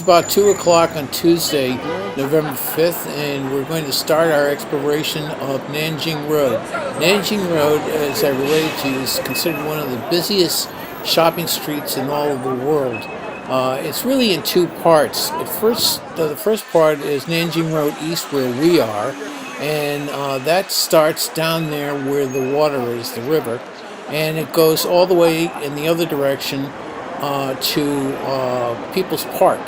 about 2 o'clock on Tuesday, November 5th, and we're going to start our exploration of Nanjing Road. Nanjing Road, as I related to you, is considered one of the busiest shopping streets in all of the world. It's really in two parts. The first part is Nanjing Road East, where we are, and that starts down there where the water is, the river, and it goes all the way in the other direction to People's Park.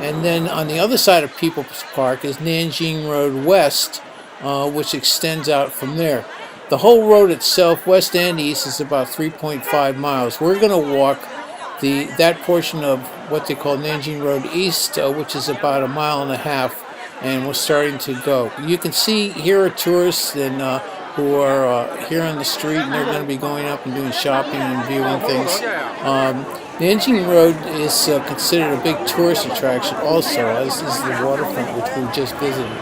And then on the other side of People's Park is Nanjing Road West, which extends out from there. The whole road itself, west and east, is about 3.5 miles. We're going to walk that portion of what they call Nanjing Road East, which is about 1.5 miles, and we're starting to go. You can see here are tourists who are here on the street, and they're going to be going up and doing shopping and viewing things. Nanjing Road is considered a big tourist attraction also, as is the waterfront, which we just visited.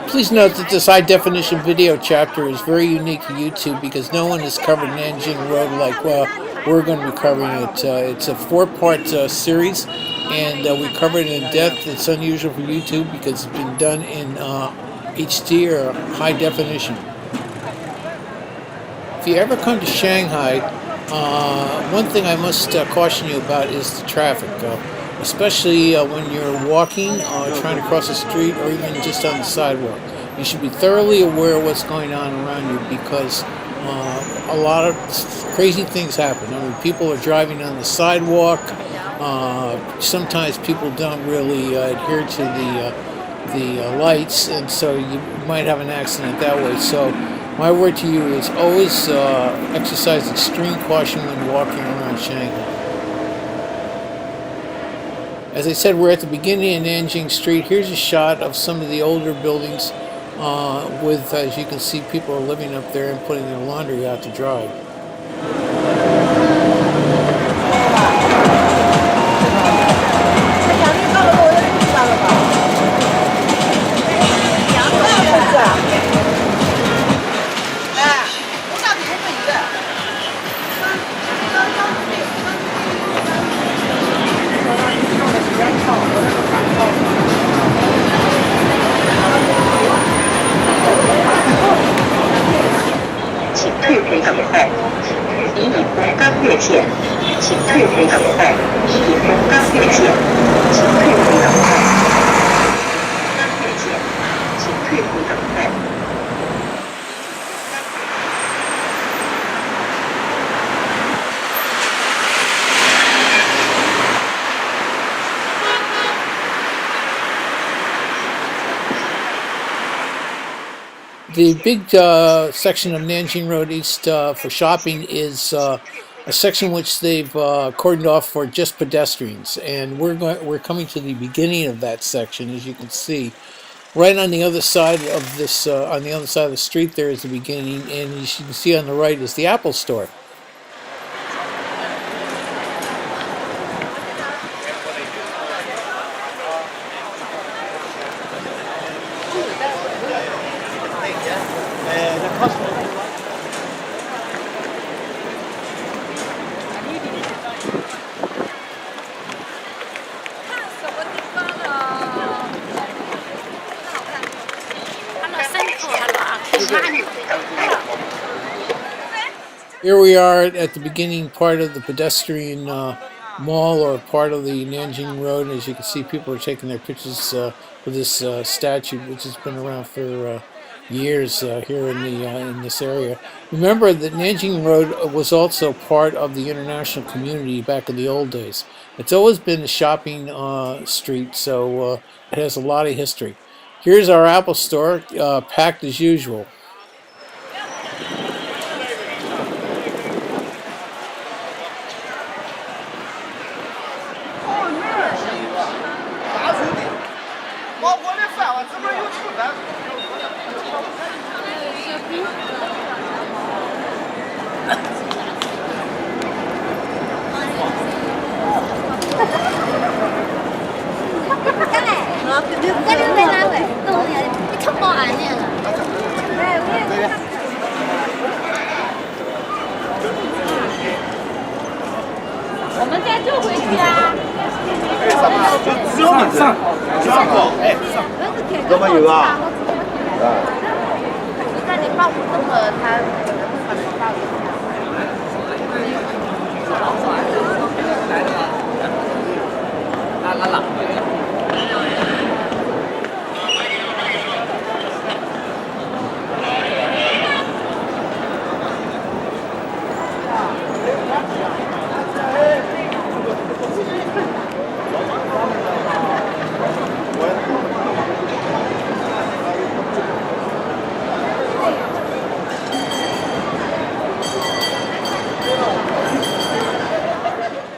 Please note that this high-definition video chapter is very unique to YouTube because no one has covered Nanjing Road like we're going to be covering it. It's a 4-part series, and we covered it in depth. It's unusual for YouTube because it's been done in HD or high definition. If you ever come to Shanghai, one thing I must caution you about is the traffic, especially when you're walking, trying to cross the street, or even just on the sidewalk. You should be thoroughly aware of what's going on around you because a lot of crazy things happen. I mean, people are driving on the sidewalk. Sometimes people don't really adhere to the lights, and so you might have an accident that way. So my word to you is always exercise extreme caution when walking around Shanghai. As I said, we're at the beginning of Nanjing Street. Here's a shot of some of the older buildings with, as you can see, people are living up there and putting their laundry out to dry. The big section of Nanjing Road East for shopping is a section which they've cordoned off for just pedestrians, and we're coming to the beginning of that section. As you can see, right on the other side of this, on the other side of the street, there is the beginning, and as you can see on the right is the Apple Store. Here we are at the beginning part of the pedestrian mall, or part of the Nanjing Road. As you can see, people are taking their pictures with this statue, which has been around for years here in this area. Remember that Nanjing Road was also part of the international community back in the old days. It's always been a shopping street, so it has a lot of history. Here's our Apple Store, packed as usual. 这么有啊？在你报不动了，他可能报。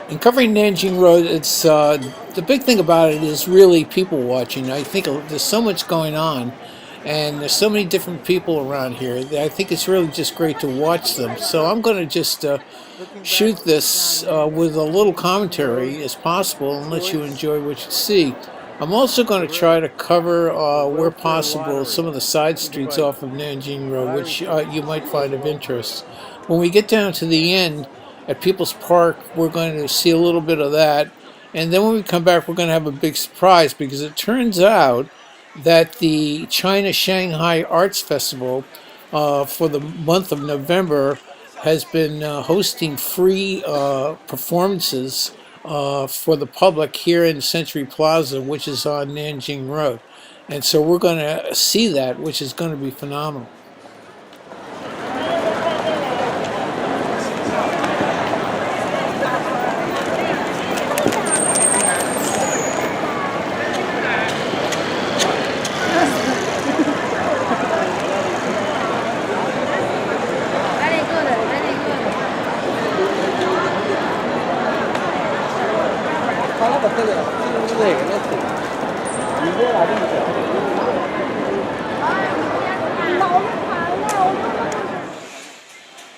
In covering Nanjing Road, it's the big thing about it is really people watching. I think there's so much going on, and there's so many different people around here that I think it's really just great to watch them. So I'm going to just shoot this with a little commentary as possible and let you enjoy what you see. I'm also going to try to cover, where possible, some of the side streets off of Nanjing Road, which you might find of interest. When we get down to the end at People's Park, we're going to see a little bit of that. And then when we come back, we're going to have a big surprise, because it turns out that the China-Shanghai Arts Festival for the month of November has been hosting free performances for the public here in Century Plaza, which is on Nanjing Road. And so we're going to see that, which is going to be phenomenal.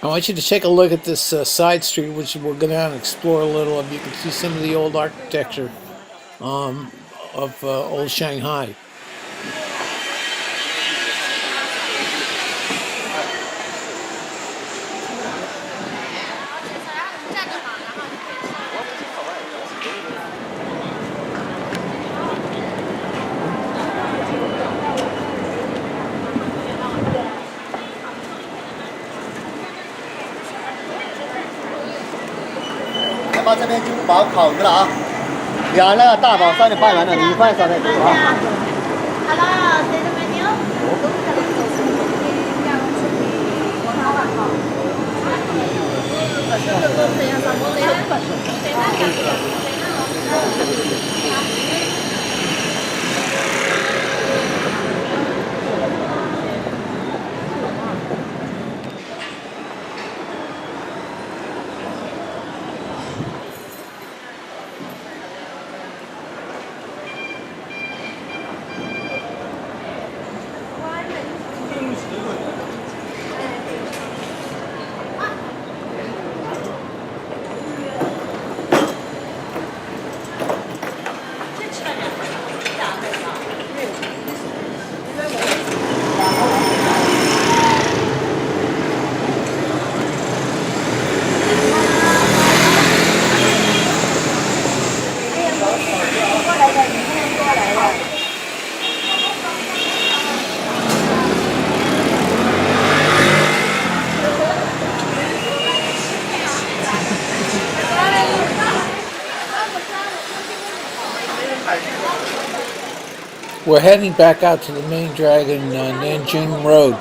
I want you to take a look at this side street, which we'll go down and explore a little of. You can see some of the old architecture of old Shanghai.把这边就把烤鱼了啊，两个大宝3点半完了，米饭烧在这啊。好了，谁的 menu？ We're heading back out to the main drag in Nanjing Road.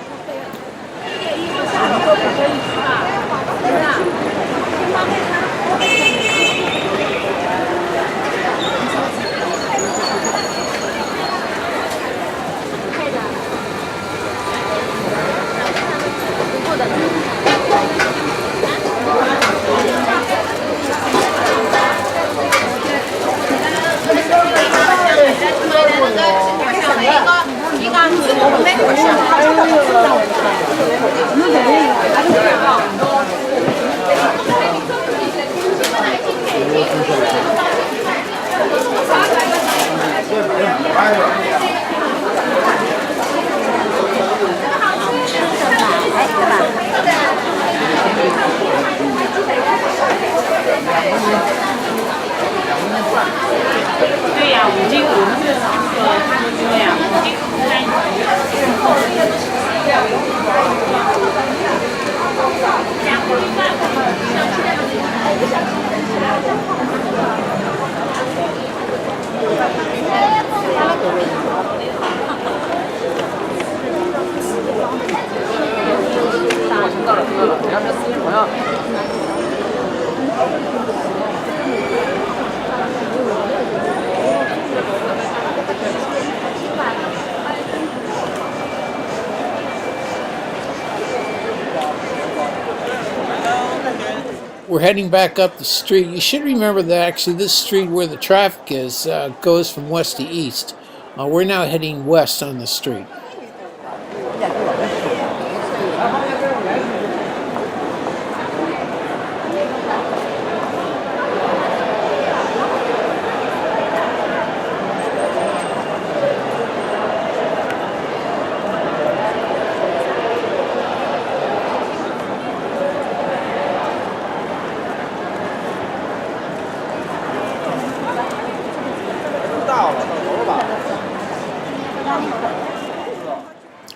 We're heading back up the street. You should remember that actually this street where the traffic is goes from west to east. We're now heading west on the street.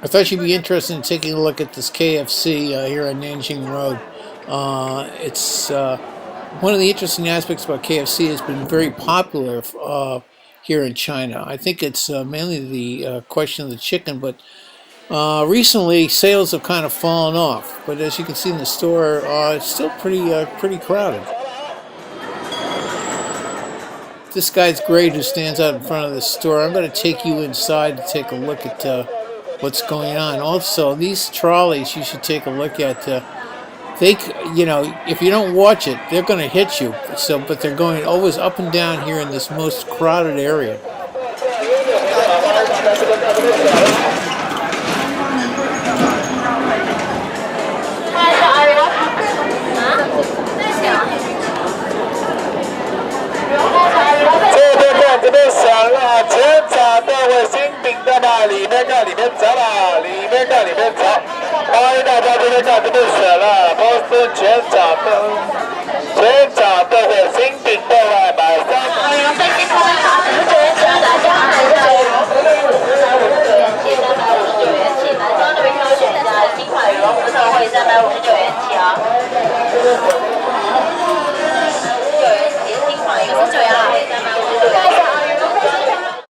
I thought you'd be interested in taking a look at this KFC here on Nanjing Road. It's one of the interesting aspects about KFC has been very popular here in China. I think it's mainly the question of the chicken, but recently sales have kind of fallen off. But as you can see in the store, it's still pretty crowded. This guy's great who stands out in front of the store. I'm going to take you inside to take a look at what's going on. Also, these trolleys you should take a look at. You know, if you don't watch it, they're going to hit you. So, but they're going always up and down here in this most crowded area.